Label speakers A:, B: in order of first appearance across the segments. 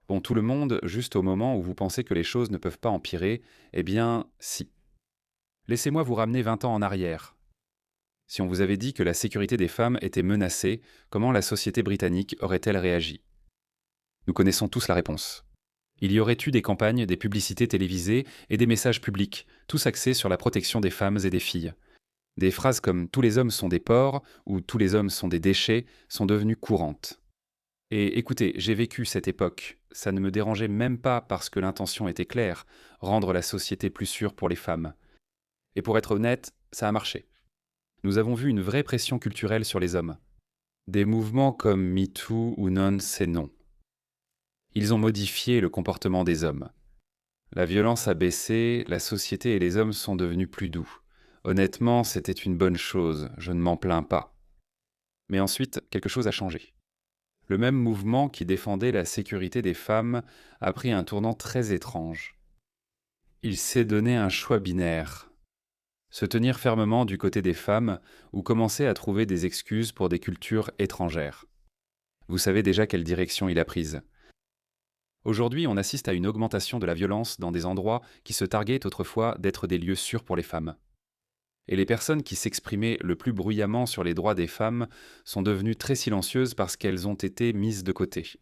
A: Bon, tout le monde, juste au moment où vous pensez que les choses ne peuvent pas empirer, eh bien, si. Laissez-moi vous ramener 20 ans en arrière. Si on vous avait dit que la sécurité des femmes était menacée, comment la société britannique aurait-elle réagi? Nous connaissons tous la réponse. Il y aurait eu des campagnes, des publicités télévisées et des messages publics, tous axés sur la protection des femmes et des filles. Des phrases comme «tous les hommes sont des porcs» ou «tous les hommes sont des déchets» sont devenues courantes. Et écoutez, j'ai vécu cette époque. Ça ne me dérangeait même pas parce que l'intention était claire, rendre la société plus sûre pour les femmes. Et pour être honnête, ça a marché. Nous avons vu une vraie pression culturelle sur les hommes. Des mouvements comme MeToo ou Non, c'est non. Ils ont modifié le comportement des hommes. La violence a baissé, la société et les hommes sont devenus plus doux. Honnêtement, c'était une bonne chose, je ne m'en plains pas. Mais ensuite, quelque chose a changé. Le même mouvement qui défendait la sécurité des femmes a pris un tournant très étrange. Il s'est donné un choix binaire. Se tenir fermement du côté des femmes ou commencer à trouver des excuses pour des cultures étrangères. Vous savez déjà quelle direction il a prise. Aujourd'hui, on assiste à une augmentation de la violence dans des endroits qui se targuaient autrefois d'être des lieux sûrs pour les femmes. Et les personnes qui s'exprimaient le plus bruyamment sur les droits des femmes sont devenues très silencieuses parce qu'elles ont été mises de côté.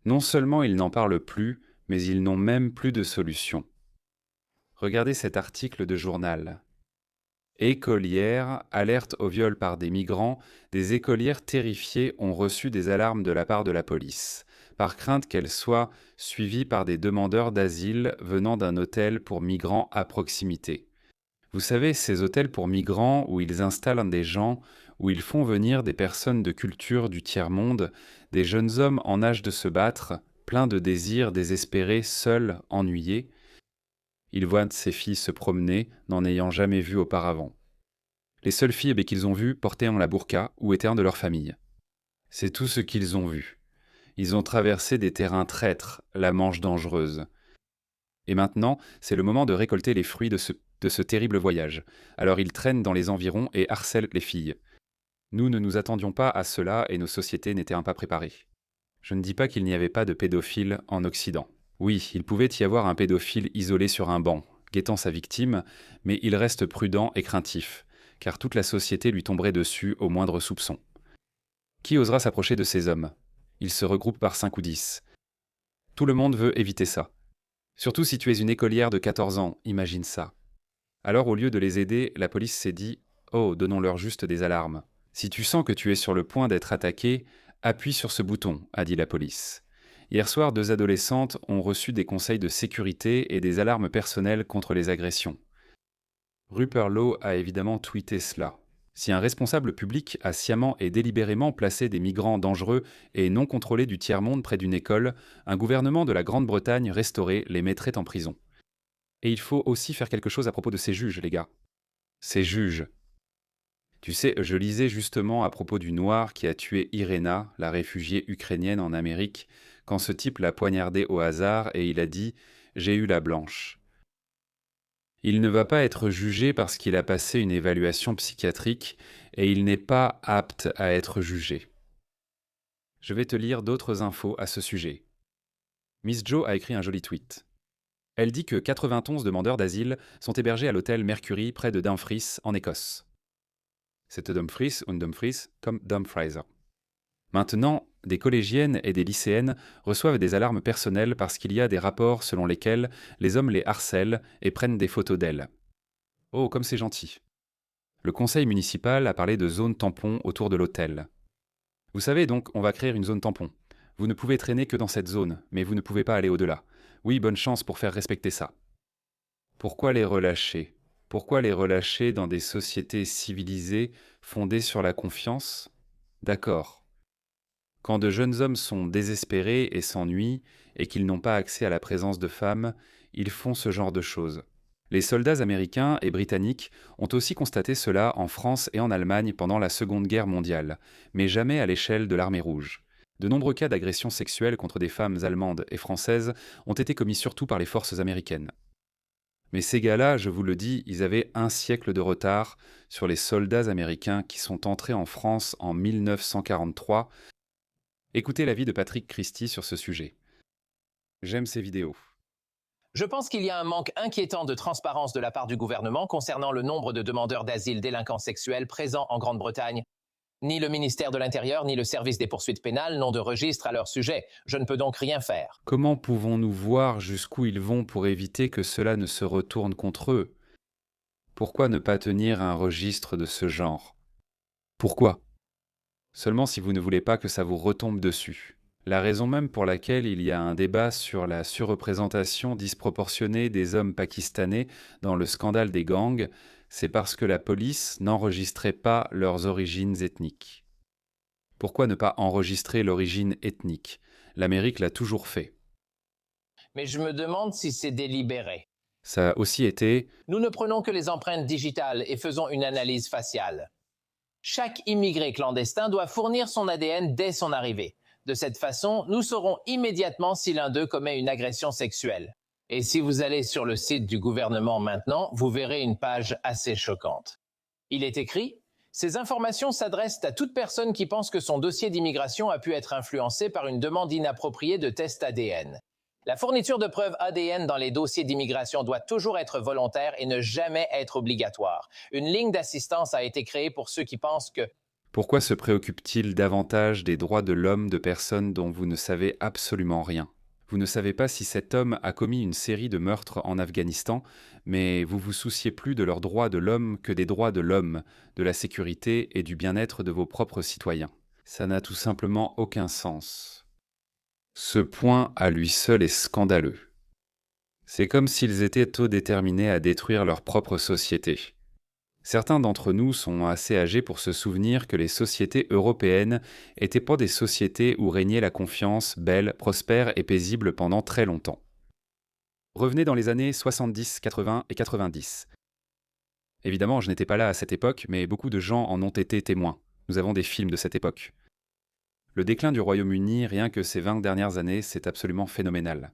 A: Non seulement ils n'en parlent plus, mais ils n'ont même plus de solution. Regardez cet article de journal. Écolières, alerte au viol par des migrants, des écolières terrifiées ont reçu des alarmes de la part de la police, par crainte qu'elles soient suivies par des demandeurs d'asile venant d'un hôtel pour migrants à proximité. Vous savez, ces hôtels pour migrants où ils installent des gens, où ils font venir des personnes de culture du tiers-monde, des jeunes hommes en âge de se battre, pleins de désirs désespérés, seuls, ennuyés. Ils voient ces filles se promener, n'en ayant jamais vu auparavant. Les seules filles qu'ils ont vues portaient en la burqa ou étaient un de leur famille. C'est tout ce qu'ils ont vu. Ils ont traversé des terrains traîtres, la Manche dangereuse. Et maintenant, c'est le moment de récolter les fruits de ce terrible voyage. Alors ils traînent dans les environs et harcèlent les filles. Nous ne nous attendions pas à cela et nos sociétés n'étaient pas préparées. Je ne dis pas qu'il n'y avait pas de pédophiles en Occident. Oui, il pouvait y avoir un pédophile isolé sur un banc, guettant sa victime, mais il reste prudent et craintif, car toute la société lui tomberait dessus au moindre soupçon. Qui osera s'approcher de ces hommes? Ils se regroupent par 5 ou 10. Tout le monde veut éviter ça. Surtout si tu es une écolière de 14 ans, imagine ça. Alors au lieu de les aider, la police s'est dit « Oh, donnons-leur juste des alarmes. Si tu sens que tu es sur le point d'être attaqué, appuie sur ce bouton », a dit la police. Hier soir, 2 adolescentes ont reçu des conseils de sécurité et des alarmes personnelles contre les agressions. Rupert Lowe a évidemment tweeté cela. Si un responsable public a sciemment et délibérément placé des migrants dangereux et non contrôlés du tiers-monde près d'une école, un gouvernement de la Grande-Bretagne restauré les mettrait en prison. Et il faut aussi faire quelque chose à propos de ces juges, les gars. Ces juges. Tu sais, je lisais justement à propos du Noir qui a tué Irena, la réfugiée ukrainienne en Amérique, quand ce type l'a poignardée au hasard et il a dit « J'ai eu la blanche ». Il ne va pas être jugé parce qu'il a passé une évaluation psychiatrique et il n'est pas apte à être jugé. Je vais te lire d'autres infos à ce sujet. Miss Jo a écrit un joli tweet. Elle dit que 91 demandeurs d'asile sont hébergés à l'hôtel Mercury près de Dumfries, en Écosse. C'est Dumfries ou Dumfries comme Dumfries. Maintenant, des collégiennes et des lycéennes reçoivent des alarmes personnelles parce qu'il y a des rapports selon lesquels les hommes les harcèlent et prennent des photos d'elles. Oh, comme c'est gentil. Le conseil municipal a parlé de zone tampon autour de l'hôtel. Vous savez donc, on va créer une zone tampon. Vous ne pouvez traîner que dans cette zone, mais vous ne pouvez pas aller au-delà. Oui, bonne chance pour faire respecter ça. Pourquoi les relâcher? Pourquoi les relâcher dans des sociétés civilisées fondées sur la confiance? D'accord. Quand de jeunes hommes sont désespérés et s'ennuient, et qu'ils n'ont pas accès à la présence de femmes, ils font ce genre de choses. Les soldats américains et britanniques ont aussi constaté cela en France et en Allemagne pendant la Seconde Guerre mondiale, mais jamais à l'échelle de l'Armée rouge. De nombreux cas d'agressions sexuelles contre des femmes allemandes et françaises ont été commis surtout par les forces américaines. Mais ces gars-là, je vous le dis, ils avaient un siècle de retard sur les soldats américains qui sont entrés en France en 1943. Écoutez l'avis de Patrick Christie sur ce sujet. J'aime ces vidéos.
B: Je pense qu'il y a un manque inquiétant de transparence de la part du gouvernement concernant le nombre de demandeurs d'asile délinquants sexuels présents en Grande-Bretagne. Ni le ministère de l'Intérieur ni le service des poursuites pénales n'ont de registre à leur sujet. Je ne peux donc rien faire.
A: Comment pouvons-nous voir jusqu'où ils vont pour éviter que cela ne se retourne contre eux? Pourquoi ne pas tenir un registre de ce genre? Pourquoi? Seulement si vous ne voulez pas que ça vous retombe dessus. La raison même pour laquelle il y a un débat sur la surreprésentation disproportionnée des hommes pakistanais dans le scandale des gangs, c'est parce que la police n'enregistrait pas leurs origines ethniques. Pourquoi ne pas enregistrer l'origine ethnique? L'Amérique l'a toujours fait.
B: Mais je me demande si c'est délibéré.
A: Ça a aussi été...
B: Nous ne prenons que les empreintes digitales et faisons une analyse faciale. Chaque immigré clandestin doit fournir son ADN dès son arrivée. De cette façon, nous saurons immédiatement si l'un d'eux commet une agression sexuelle. Et si vous allez sur le site du gouvernement maintenant, vous verrez une page assez choquante. Il est écrit « Ces informations s'adressent à toute personne qui pense que son dossier d'immigration a pu être influencé par une demande inappropriée de test ADN. La fourniture de preuves ADN dans les dossiers d'immigration doit toujours être volontaire et ne jamais être obligatoire. Une ligne d'assistance a été créée pour ceux qui pensent que... »
A: Pourquoi se préoccupe-t-il davantage des droits de l'homme de personnes dont vous ne savez absolument rien? Vous ne savez pas si cet homme a commis une série de meurtres en Afghanistan, mais vous vous souciez plus de leurs droits de l'homme que des droits de l'homme, de la sécurité et du bien-être de vos propres citoyens. Ça n'a tout simplement aucun sens. Ce point à lui seul est scandaleux. C'est comme s'ils étaient tôt déterminés à détruire leur propre société. Certains d'entre nous sont assez âgés pour se souvenir que les sociétés européennes n'étaient pas des sociétés où régnait la confiance, belle, prospère et paisible pendant très longtemps. Revenez dans les années 70, 80 et 90. Évidemment, je n'étais pas là à cette époque, mais beaucoup de gens en ont été témoins. Nous avons des films de cette époque. Le déclin du Royaume-Uni, rien que ces 20 dernières années, c'est absolument phénoménal.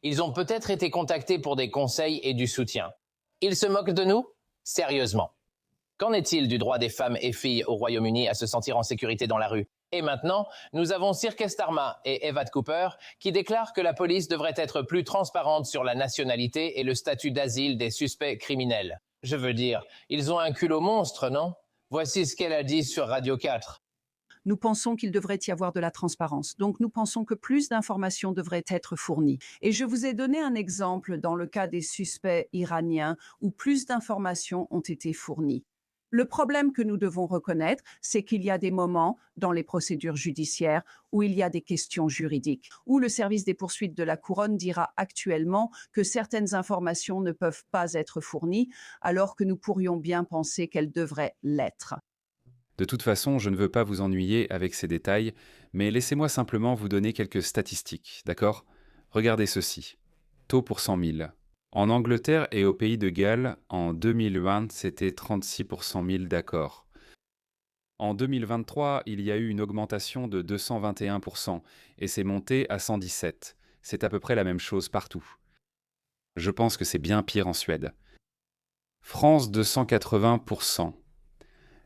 B: Ils ont peut-être été contactés pour des conseils et du soutien. Ils se moquent de nous? Sérieusement. Qu'en est-il du droit des femmes et filles au Royaume-Uni à se sentir en sécurité dans la rue? Et maintenant, nous avons Sir Keir Starmer et Evad Cooper qui déclarent que la police devrait être plus transparente sur la nationalité et le statut d'asile des suspects criminels. Je veux dire, ils ont un culot monstre, non? Voici ce qu'elle a dit sur Radio 4.
C: Nous pensons qu'il devrait y avoir de la transparence. Donc, nous pensons que plus d'informations devraient être fournies. Et je vous ai donné un exemple dans le cas des suspects iraniens où plus d'informations ont été fournies. Le problème que nous devons reconnaître, c'est qu'il y a des moments dans les procédures judiciaires où il y a des questions juridiques, où le service des poursuites de la Couronne dira actuellement que certaines informations ne peuvent pas être fournies, alors que nous pourrions bien penser qu'elles devraient l'être.
A: De toute façon, je ne veux pas vous ennuyer avec ces détails, mais laissez-moi simplement vous donner quelques statistiques, d'accord? Regardez ceci. Taux pour 100 000. En Angleterre et au pays de Galles, en 2020, c'était 36 pour 100 000 d'accord. En 2023, il y a eu une augmentation de 221% et c'est monté à 117. C'est à peu près la même chose partout. Je pense que c'est bien pire en Suède. France 280%.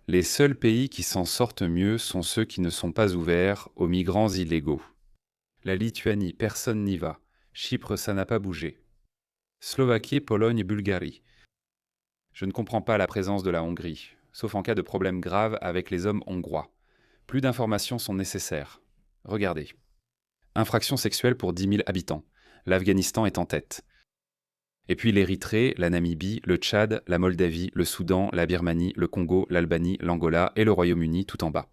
A: Les seuls pays qui s'en sortent mieux sont ceux qui ne sont pas ouverts aux migrants illégaux. La Lituanie, personne n'y va. Chypre, ça n'a pas bougé. Slovaquie, Pologne, Bulgarie. Je ne comprends pas la présence de la Hongrie, sauf en cas de problème grave avec les hommes hongrois. Plus d'informations sont nécessaires. Regardez. Infraction sexuelle pour 10 000 habitants. L'Afghanistan est en tête. Et puis l'Érythrée, la Namibie, le Tchad, la Moldavie, le Soudan, la Birmanie, le Congo, l'Albanie, l'Angola et le Royaume-Uni tout en bas.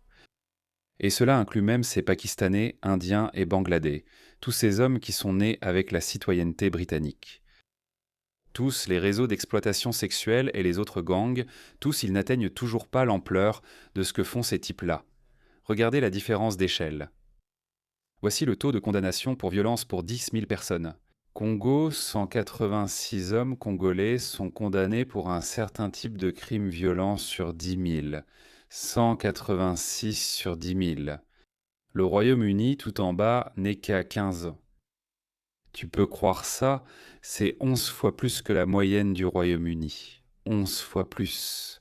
A: Et cela inclut même ces Pakistanais, Indiens et Bangladais, tous ces hommes qui sont nés avec la citoyenneté britannique. Tous les réseaux d'exploitation sexuelle et les autres gangs, tous ils n'atteignent toujours pas l'ampleur de ce que font ces types-là. Regardez la différence d'échelle. Voici le taux de condamnation pour violence pour 10 000 personnes. Congo, 186 hommes congolais sont condamnés pour un certain type de crime violent sur 10 000. 186 sur 10 000. Le Royaume-Uni, tout en bas, n'est qu'à 15. Tu peux croire ça, c'est 11 fois plus que la moyenne du Royaume-Uni. 11 fois plus.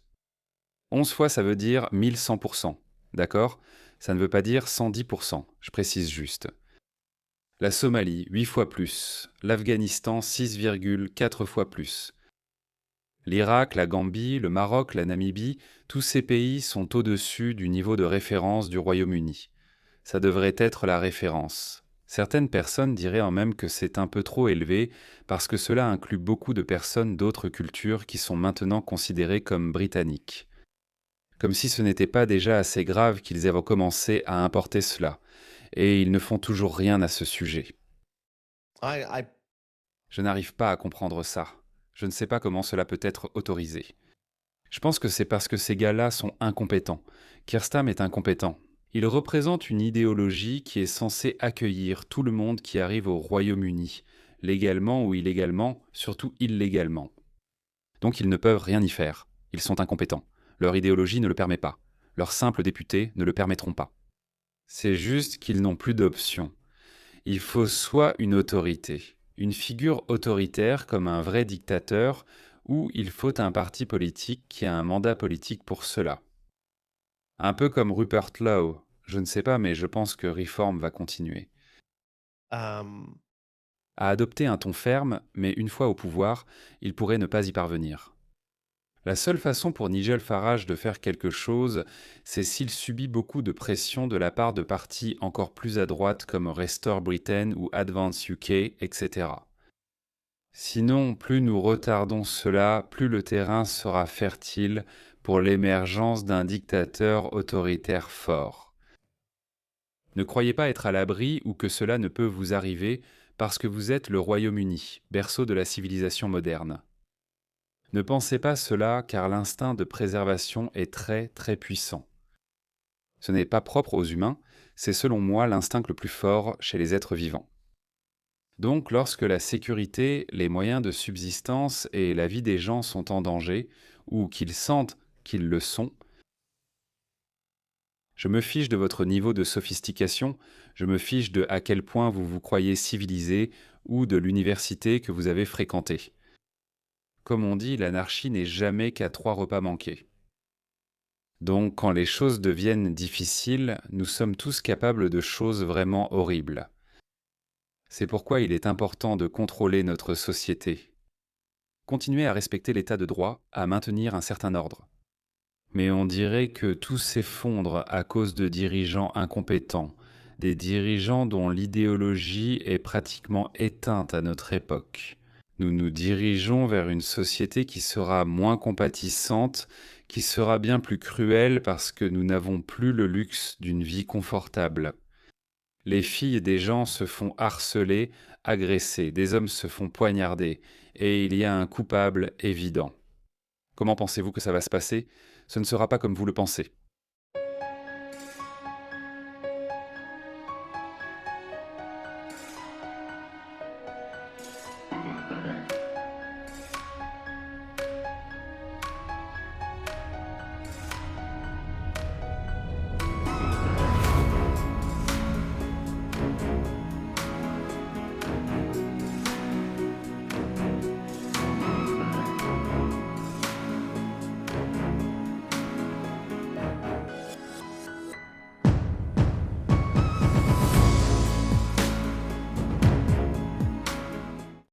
A: 11 fois, ça veut dire 1100%. D'accord? Ça ne veut pas dire 110%, je précise juste. La Somalie, 8 fois plus. L'Afghanistan, 6,4 fois plus. L'Irak, la Gambie, le Maroc, la Namibie, tous ces pays sont au-dessus du niveau de référence du Royaume-Uni. Ça devrait être la référence. Certaines personnes diraient en même que c'est un peu trop élevé parce que cela inclut beaucoup de personnes d'autres cultures qui sont maintenant considérées comme britanniques. Comme si ce n'était pas déjà assez grave qu'ils aient commencé à importer cela. Et ils ne font toujours rien à ce sujet. Je n'arrive pas à comprendre ça. Je ne sais pas comment cela peut être autorisé. Je pense que c'est parce que ces gars-là sont incompétents. Keir Starmer est incompétent. Il représente une idéologie qui est censée accueillir tout le monde qui arrive au Royaume-Uni, légalement ou illégalement, surtout illégalement. Donc ils ne peuvent rien y faire. Ils sont incompétents. Leur idéologie ne le permet pas. Leurs simples députés ne le permettront pas. C'est juste qu'ils n'ont plus d'option. Il faut soit une autorité, une figure autoritaire comme un vrai dictateur, ou il faut un parti politique qui a un mandat politique pour cela. Un peu comme Rupert Lowe. Je ne sais pas, mais je pense que Reform va continuer. À adopter un ton ferme, mais une fois au pouvoir, il pourrait ne pas y parvenir. La seule façon pour Nigel Farage de faire quelque chose, c'est s'il subit beaucoup de pression de la part de partis encore plus à droite comme Restore Britain ou Advance UK, etc. Sinon, plus nous retardons cela, plus le terrain sera fertile pour l'émergence d'un dictateur autoritaire fort. Ne croyez pas être à l'abri ou que cela ne peut vous arriver parce que vous êtes le Royaume-Uni, berceau de la civilisation moderne. Ne pensez pas cela car l'instinct de préservation est très très puissant. Ce n'est pas propre aux humains, c'est selon moi l'instinct le plus fort chez les êtres vivants. Donc lorsque la sécurité, les moyens de subsistance et la vie des gens sont en danger, ou qu'ils sentent qu'ils le sont, je me fiche de votre niveau de sophistication, je me fiche de à quel point vous vous croyez civilisé ou de l'université que vous avez fréquentée. Comme on dit, l'anarchie n'est jamais qu'à 3 repas manqués. Donc, quand les choses deviennent difficiles, nous sommes tous capables de choses vraiment horribles. C'est pourquoi il est important de contrôler notre société. Continuer à respecter l'état de droit, à maintenir un certain ordre. Mais on dirait que tout s'effondre à cause de dirigeants incompétents, des dirigeants dont l'idéologie est pratiquement éteinte à notre époque. Nous nous dirigeons vers une société qui sera moins compatissante, qui sera bien plus cruelle parce que nous n'avons plus le luxe d'une vie confortable. Les filles des gens se font harceler, agresser, des hommes se font poignarder, et il y a un coupable évident. Comment pensez-vous que ça va se passer ? Ce ne sera pas comme vous le pensez.